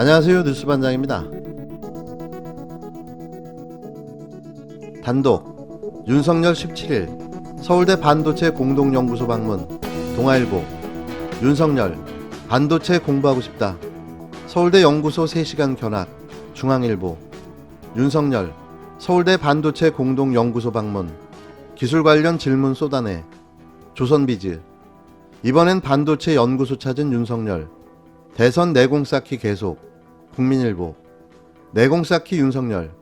안녕하세요, 뉴스반장입니다. 단독 윤석열 17일 서울대 반도체 공동연구소 방문. 동아일보 윤석열 반도체 공부하고 싶다. 서울대 연구소 3시간 견학. 중앙일보 윤석열 서울대 반도체 공동연구소 방문. 기술 관련 질문 쏟아내. 조선비즈 이번엔 반도체 연구소 찾은 윤석열. 대선 내공 쌓기 계속. 국민일보 내공 쌓기 윤석열.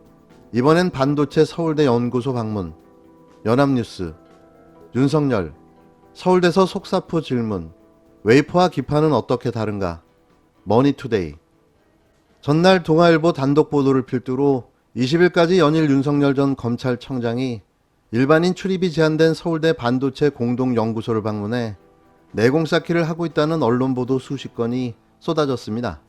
이번엔 반도체 서울대 연구소 방문. 연합뉴스 윤석열 서울대서 속사포 질문. 웨이퍼와 기판은 어떻게 다른가. 머니투데이 전날 동아일보 단독 보도를 필두로 20일까지 연일 윤석열 전 검찰청장이 일반인 출입이 제한된 서울대 반도체 공동연구소를 방문해 내공 쌓기를 하고 있다는 언론 보도 수십 건이 쏟아졌습니다.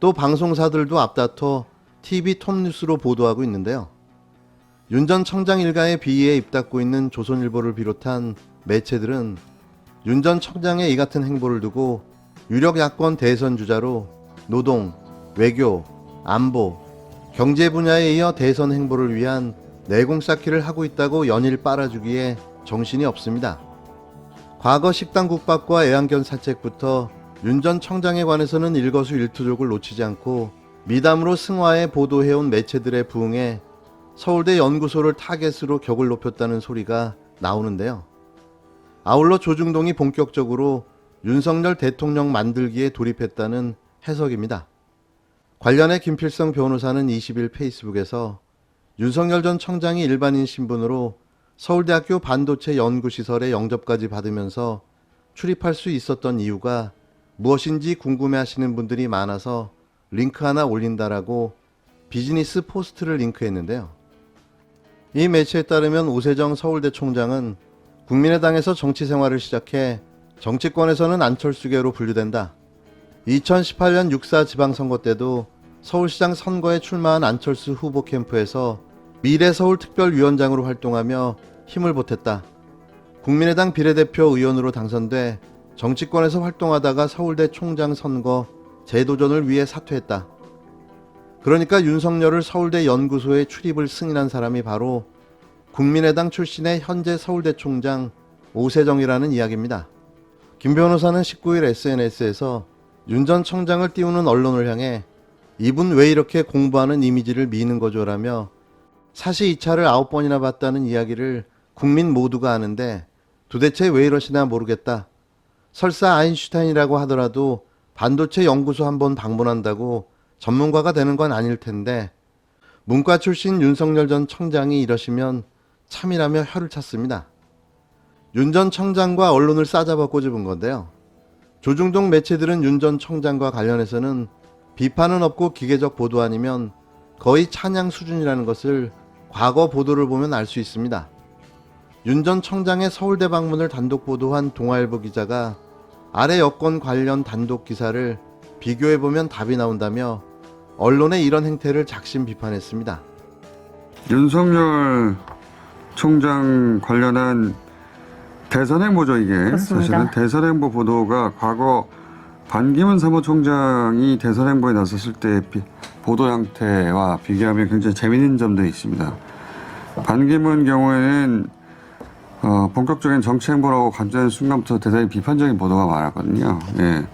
또 방송사들도 앞다퉈 TV 톱뉴스로 보도하고 있는데요. 윤 전 청장 일가의 비위에 입닫고 있는 조선일보를 비롯한 매체들은 윤 전 청장의 이 같은 행보를 두고 유력 야권 대선 주자로 노동, 외교, 안보, 경제 분야에 이어 대선 행보를 위한 내공 쌓기를 하고 있다고 연일 빨아주기에 정신이 없습니다. 과거 식당 국밥과 애완견 사책부터 윤 전 청장에 관해서는 일거수일투족을 놓치지 않고 미담으로 승화해 보도해온 매체들의 부응에 서울대 연구소를 타겟으로 격을 높였다는 소리가 나오는데요. 아울러 조중동이 본격적으로 윤석열 대통령 만들기에 돌입했다는 해석입니다. 관련해 김필성 변호사는 20일 페이스북에서 윤석열 전 청장이 일반인 신분으로 서울대학교 반도체 연구시설에 영접까지 받으면서 출입할 수 있었던 이유가 무엇인지 궁금해하시는 분들이 많아서 링크 하나 올린다라고 비즈니스 포스트를 링크했는데요. 이 매체에 따르면 오세정 서울대 총장은 국민의당에서 정치 생활을 시작해 정치권에서는 안철수계로 분류된다. 2018년 6.4 지방선거 때도 서울시장 선거에 출마한 안철수 후보 캠프에서 미래서울특별위원장으로 활동하며 힘을 보탰다. 국민의당 비례대표 의원으로 당선돼 정치권에서 활동하다가 서울대 총장 선거 재도전을 위해 사퇴했다. 그러니까 윤석열을 서울대 연구소에 출입을 승인한 사람이 바로 국민의당 출신의 현재 서울대 총장 오세정이라는 이야기입니다. 김 변호사는 19일 SNS에서 윤 전 청장을 띄우는 언론을 향해 이분 왜 이렇게 공부하는 이미지를 미는 거죠라며 사시 2차를 9번이나 봤다는 이야기를 국민 모두가 아는데 도대체 왜 이러시나 모르겠다. 설사 아인슈타인이라고 하더라도 반도체 연구소 한번 방문한다고 전문가가 되는 건 아닐 텐데 문과 출신 윤석열 전 청장이 이러시면 참이라며 혀를 찼습니다. 윤 전 청장과 언론을 싸잡아 꼬집은 건데요. 조중동 매체들은 윤 전 청장과 관련해서는 비판은 없고 기계적 보도 아니면 거의 찬양 수준이라는 것을 과거 보도를 보면 알 수 있습니다. 윤 전 청장의 서울대 방문을 단독 보도한 동아일보 기자가 아래 여권 관련 단독 기사를 비교해보면 답이 나온다며 언론의 이런 행태를 작심 비판했습니다. 윤석열 총장 관련한 대선 행보죠, 이게. 그렇습니다. 사실은 대선 행보 보도가 과거 반기문 사무총장이 대선 행보에 나섰을 때 보도 형태와 비교하면 굉장히 재미있는 점도 있습니다. 반기문 경우에는 본격적인 정치 행보라고 간주하는 순간부터 대단히 비판적인 보도가 많았거든요. 예.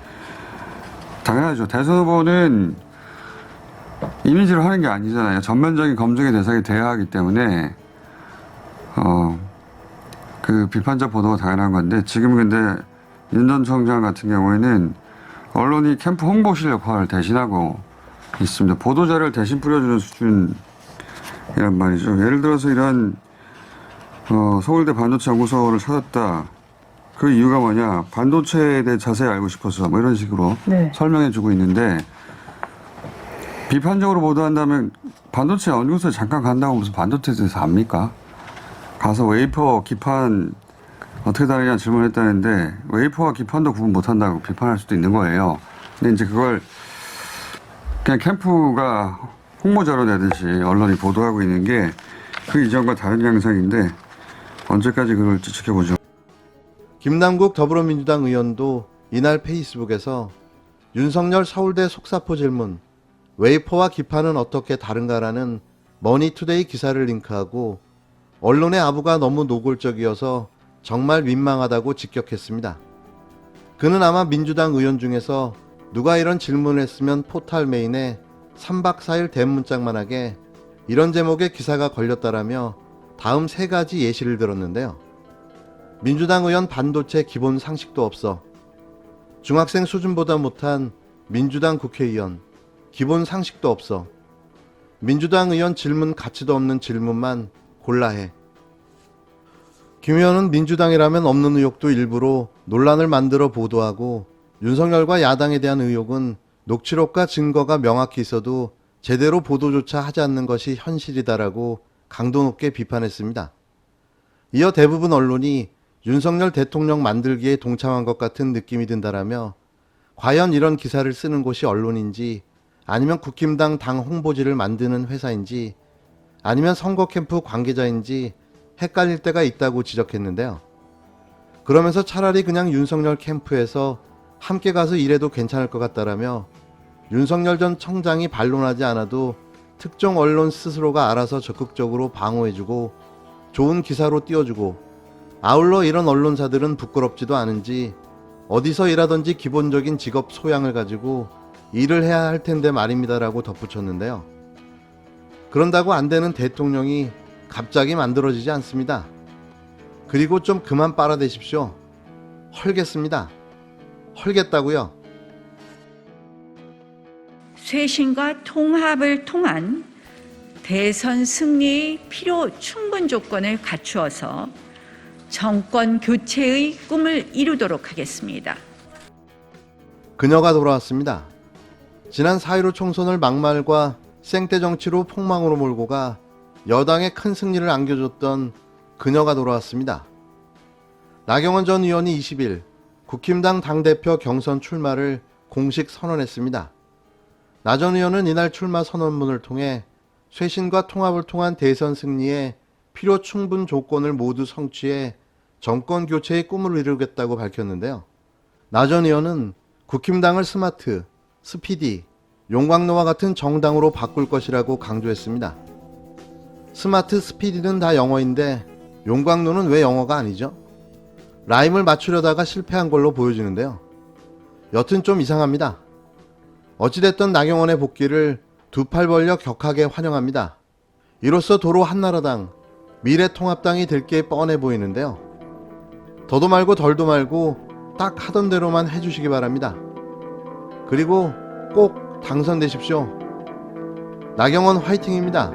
당연하죠. 대선 후보는 이미지를 하는 게 아니잖아요. 전면적인 검증의 대상이 돼야 하기 때문에 그 비판적 보도가 당연한 건데 지금 근데 윤 전 청장 같은 경우에는 언론이 캠프 홍보실 역할을 대신하고 있습니다. 보도자를 대신 뿌려주는 수준이란 말이죠. 예를 들어서 이런 서울대 반도체 연구소를 찾았다. 그 이유가 뭐냐? 반도체에 대해 자세히 알고 싶어서 뭐 이런 식으로 설명해주고 있는데 비판적으로 보도한다면 반도체 연구소에 잠깐 간다고 무슨 반도체에 대해서 압니까? 가서 웨이퍼, 기판 어떻게 다르냐 질문했다는데 웨이퍼와 기판도 구분 못한다고 비판할 수도 있는 거예요. 근데 이제 그걸 그냥 캠프가 홍보자료 내듯이 언론이 보도하고 있는 게 그 이전과 다른 양상인데 언제까지 그걸 지켜보죠. 김남국 더불어민주당 의원도 이날 페이스북에서 윤석열 서울대 속사포 질문, 웨이퍼와 기파는 어떻게 다른가라는 머니투데이 기사를 링크하고 언론의 아부가 너무 노골적이어서 정말 민망하다고 직격했습니다. 그는 아마 민주당 의원 중에서 누가 이런 질문을 했으면 포탈 메인에 3박 4일 대문짝만하게 이런 제목의 기사가 걸렸다라며 다음 3가지 예시를 들었는데요. 민주당 의원 반도체 기본 상식도 없어. 중학생 수준보다 못한 민주당 국회의원 기본 상식도 없어. 민주당 의원 질문 가치도 없는 질문만 골라해. 김 의원은 민주당이라면 없는 의혹도 일부러 논란을 만들어 보도하고 윤석열과 야당에 대한 의혹은 녹취록과 증거가 명확히 있어도 제대로 보도조차 하지 않는 것이 현실이다라고 강도 높게 비판했습니다. 이어 대부분 언론이 윤석열 대통령 만들기에 동참한 것 같은 느낌이 든다라며 과연 이런 기사를 쓰는 곳이 언론인지 아니면 국힘당 당 홍보지를 만드는 회사인지 아니면 선거 캠프 관계자인지 헷갈릴 때가 있다고 지적했는데요. 그러면서 차라리 그냥 윤석열 캠프에서 함께 가서 일해도 괜찮을 것 같다라며 윤석열 전 청장이 반론하지 않아도 특정 언론 스스로가 알아서 적극적으로 방어해주고 좋은 기사로 띄워주고 아울러 이런 언론사들은 부끄럽지도 않은지 어디서 일하든지 기본적인 직업 소양을 가지고 일을 해야 할 텐데 말입니다라고 덧붙였는데요. 그런다고 안 되는 대통령이 갑자기 만들어지지 않습니다. 그리고 좀 그만 빨아대십시오. 헐겠습니다. 헐겠다고요. 쇄신과 통합을 통한 대선 승리의 필요 충분 조건을 갖추어서 정권 교체의 꿈을 이루도록 하겠습니다. 그녀가 돌아왔습니다. 지난 4.15 총선을 막말과 생떼 정치로 폭망으로 몰고 가 여당에 큰 승리를 안겨줬던 그녀가 돌아왔습니다. 나경원 전 의원이 20일 국힘당 당대표 경선 출마를 공식 선언했습니다. 나 전 의원은 이날 출마 선언문을 통해 쇄신과 통합을 통한 대선 승리에 필요 충분 조건을 모두 성취해 정권 교체의 꿈을 이루겠다고 밝혔는데요. 나 전 의원은 국힘당을 스마트, 스피디, 용광로와 같은 정당으로 바꿀 것이라고 강조했습니다. 스마트, 스피디는 다 영어인데 용광로는 왜 영어가 아니죠? 라임을 맞추려다가 실패한 걸로 보여지는데요. 여튼 좀 이상합니다. 어찌됐든 나경원의 복귀를 두 팔 벌려 격하게 환영합니다. 이로써 도로 한나라당, 미래통합당이 될 게 뻔해 보이는데요. 더도 말고 덜도 말고 딱 하던 대로만 해주시기 바랍니다. 그리고 꼭 당선되십시오. 나경원 화이팅입니다.